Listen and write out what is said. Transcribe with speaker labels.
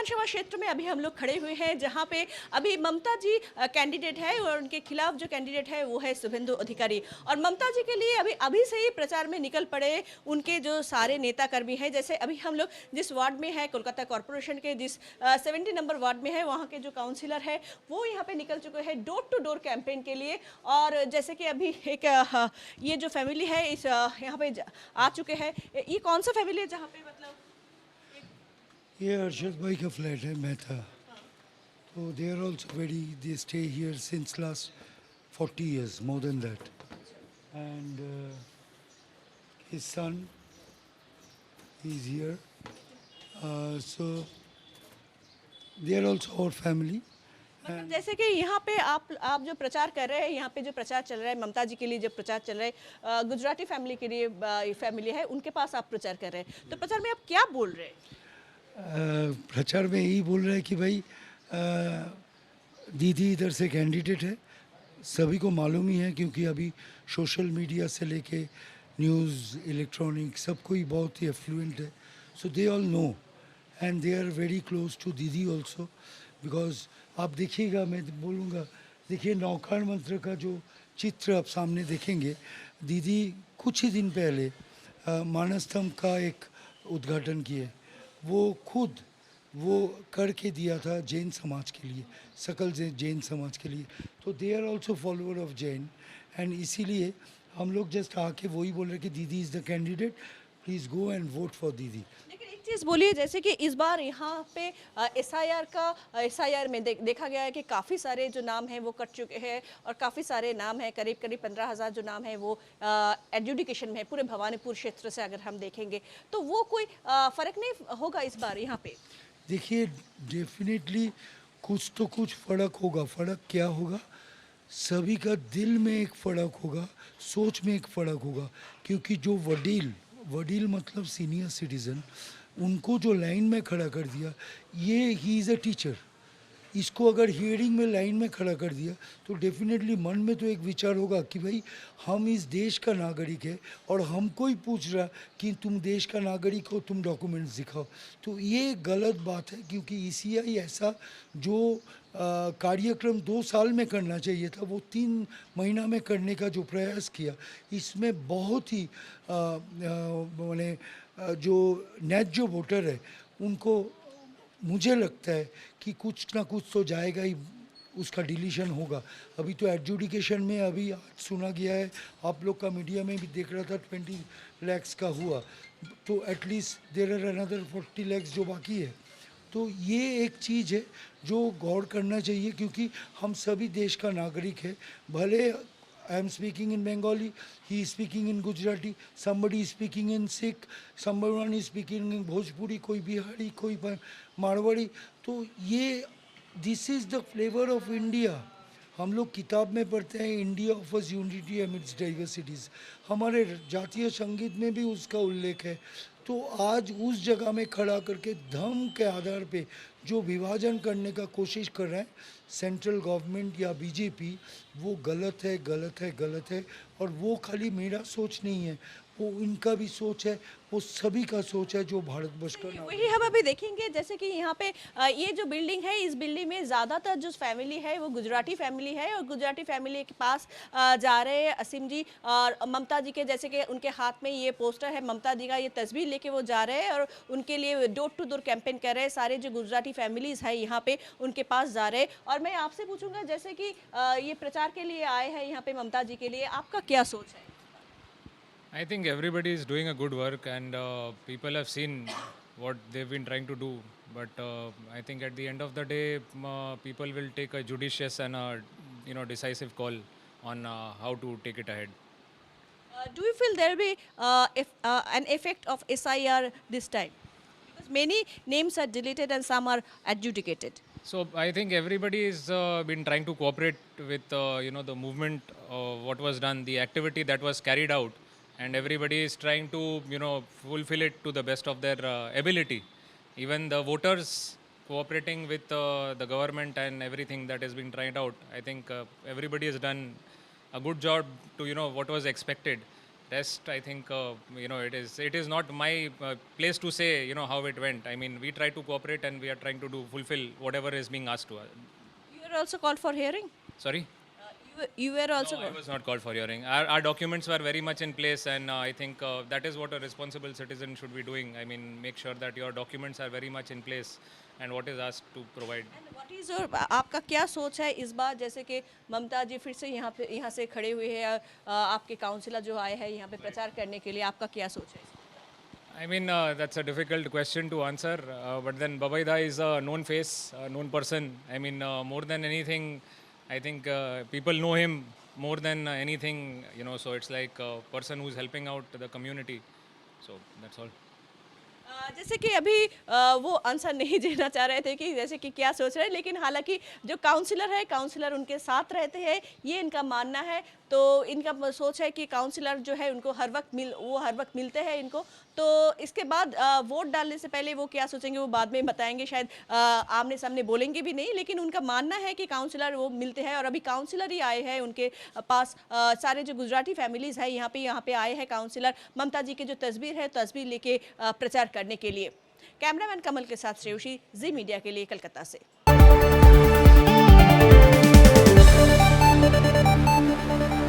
Speaker 1: विधानसभा क्षेत्र में अभी हम लोग खड़े हुए हैं, जहां पे अभी ममता जी कैंडिडेट है और उनके खिलाफ जो कैंडिडेट है वो है शुभेंदु अधिकारी। और ममता जी के लिए अभी अभी से ही प्रचार में निकल पड़े उनके जो सारे नेता कर्मी हैं। जैसे अभी हम लोग जिस वार्ड में है, कोलकाता कॉर्पोरेशन के जिस 70 नंबर वार्ड में है, वहाँ के जो काउंसिलर है वो यहाँ पे निकल चुके हैं डोर टू डोर कैंपेन के लिए। और जैसे कि अभी एक ये जो फैमिली है इस यहाँ पे आ चुके हैं। ये कौन सा फैमिली है जहाँ पे मतलब
Speaker 2: ये अरशद भाई का फ्लैट है मेहता। तो they are also very they stay here since last 40 years, more than that. And his son is here. So they are also our family.
Speaker 1: मतलब जैसे कि यहाँ पे आप जो प्रचार कर रहे हैं, यहाँ पे जो प्रचार चल रहा है ममता जी के लिए, जो प्रचार चल रहा है गुजराती फैमिली के लिए, फैमिली है उनके पास आप प्रचार कर रहे हैं, तो प्रचार में आप क्या बोल रहे हैं?
Speaker 2: प्रचार में यही बोल रहे हैं कि भाई दीदी इधर से कैंडिडेट है, सभी को मालूम ही है क्योंकि अभी सोशल मीडिया से लेके न्यूज़ इलेक्ट्रॉनिक सब कोई बहुत ही एफ्लुएंट है। So they all know and they are very close to didi also. Because आप देखिएगा, मैं बोलूँगा, देखिए नौखान मंत्र का जो चित्र आप सामने देखेंगे, दीदी कुछ ही दिन पहले मानस स्तंभ का एक उद्घाटन किए, वो खुद वो करके दिया था जैन समाज के लिए, सकल जैन समाज के लिए। तो they are also follower of Jain and इसीलिए हम लोग जस्ट आके वही बोल रहे कि दीदी is the candidate, please go and vote for दीदी।
Speaker 1: लेकिन एक चीज़ बोलिए, जैसे कि इस बार यहाँ पे एसआईआर में देखा गया है कि काफ़ी सारे जो नाम हैं वो कट चुके हैं और काफ़ी सारे नाम हैं, करीब करीब 15,000 जो नाम है वो एडजुडिकेशन में है पूरे भवानीपुर क्षेत्र से। अगर हम देखेंगे तो वो कोई फ़र्क नहीं होगा इस बार यहाँ पे?
Speaker 2: देखिए डेफिनेटली कुछ तो कुछ फ़र्क होगा। फ़र्क क्या होगा? सभी का दिल में एक फ़र्क होगा, सोच में एक फ़र्क होगा। क्योंकि जो वडील वडील मतलब सीनियर सिटीज़न, उनको जो लाइन में खड़ा कर दिया, ये ही इज़ अ टीचर, इसको अगर हियरिंग में लाइन में खड़ा कर दिया तो डेफिनेटली मन में तो एक विचार होगा कि भाई हम इस देश का नागरिक है और हमको ही पूछ रहा कि तुम देश का नागरिक हो, तुम डॉक्यूमेंट्स दिखाओ। तो ये गलत बात है क्योंकि ईसीआई ऐसा जो कार्यक्रम 2 साल में करना चाहिए था वो 3 महीना में करने का जो प्रयास किया, इसमें बहुत ही माने जो न्याय्य वोटर है उनको, मुझे लगता है कि कुछ ना कुछ तो जाएगा ही, उसका डिलीशन होगा। अभी तो एडजुडिकेशन में अभी आज सुना गया है, आप लोग का मीडिया में भी देख रहा था 20 lakhs का हुआ, तो at least there are another 40 lakhs जो बाकी है। तो ये एक चीज़ है जो गौर करना चाहिए क्योंकि हम सभी देश का नागरिक है। भले I am speaking in Bengali, he is speaking in Gujarati, somebody is speaking in Sikh, someone is speaking in Bhojpuri, कोई बिहारी, कोई मारवाड़ी। तो ये this is the flavour of India. हम लोग किताब में पढ़ते हैं India offers unity amidst diversities, हमारे जातीय संगीत में भी उसका उल्लेख है। तो आज उस जगह में खड़ा करके धर्म के आधार पे जो विभाजन करने का कोशिश कर रहे हैं सेंट्रल गवर्नमेंट या बीजेपी, वो गलत है, गलत है, गलत है। और वो खाली मेरा सोच नहीं है, वो इनका भी सोच है, वो सभी का सोच है जो भारतवर्ष का नागरिक।
Speaker 1: वही हम अभी देखेंगे, जैसे कि यहाँ पे ये जो बिल्डिंग है, इस बिल्डिंग में ज़्यादातर जो फैमिली है वो गुजराती फैमिली है और गुजराती फैमिली के पास जा रहे हैं असीम जी और ममता जी के। जैसे कि उनके हाथ में ये पोस्टर है ममता जी का, ये तस्वीर लेके वो जा रहे हैं और उनके लिए डोर टू डोर कैंपेन कर रहे हैं। सारे जो गुजराती फैमिलीज़ है यहाँ पे उनके पास जा रहे हैं। और मैं आपसे पूछूंगा, जैसे कि ये प्रचार के लिए आए हैं यहाँ पे ममता जी के लिए, आपका क्या सोच है?
Speaker 3: I think everybody is doing a good work, and people have seen what they've been trying to do. But I think at the end of the day, people will take a judicious and decisive call on how to take it ahead.
Speaker 1: Do you feel there will be an effect of SIR this time? Because many names are deleted and some are adjudicated.
Speaker 3: So I think everybody has been trying to cooperate with the movement, what was done, the activity that was carried out, and everybody is trying to fulfill it to the best of their ability. Even the voters cooperating with the government and everything that has been tried out. I think everybody has done a good job to what was expected. Rest, I think, it is not my place to say, how it went. I mean, we try to cooperate and we are trying to fulfill whatever is being asked to us.
Speaker 1: You were also called for hearing.
Speaker 3: Sorry.
Speaker 1: You were also.
Speaker 3: No, I was not called for hearing. Our documents were very much in place, and I think that is what a responsible citizen should be doing. I mean, make sure that your documents are very much in place and what is asked to provide.
Speaker 1: What is your, आपका क्या सोच है इस बार, जैसे कि ममता जी फिर से यहाँ से खड़े हुए हैं, आपके काउंसिलर जो आए हैं यहाँ पे प्रचार करने के लिए, आपका क्या सोच है?
Speaker 3: I mean, that's a difficult question to answer, but then Babaida is a known face, a known person. I mean, more than anything, I think people know him more than anything, so it's like a person who's helping out the community. So that's all.
Speaker 1: जैसे कि अभी वो answer नहीं देना चाह रहे थे कि जैसे कि क्या सोच रहे हैं, लेकिन हालांकि जो काउंसलर है, काउंसलर उनके साथ रहते हैं, ये इनका मानना है। तो इनका सोच है कि काउंसलर जो है उनको हर वक्त मिलते हैं इनको। तो इसके बाद वोट डालने से पहले वो क्या सोचेंगे वो बाद में बताएंगे, शायद आमने सामने बोलेंगे भी नहीं, लेकिन उनका मानना है कि काउंसलर वो मिलते हैं। और अभी काउंसलर ही आए हैं उनके पास, सारे जो गुजराती फैमिलीज़ है यहाँ पे आए हैं काउंसलर, ममता जी के जो तस्वीर लेके प्रचार करने के लिए। कैमरामैन कमल के साथ श्रेयुषी, जी मीडिया के लिए, कलकत्ता से।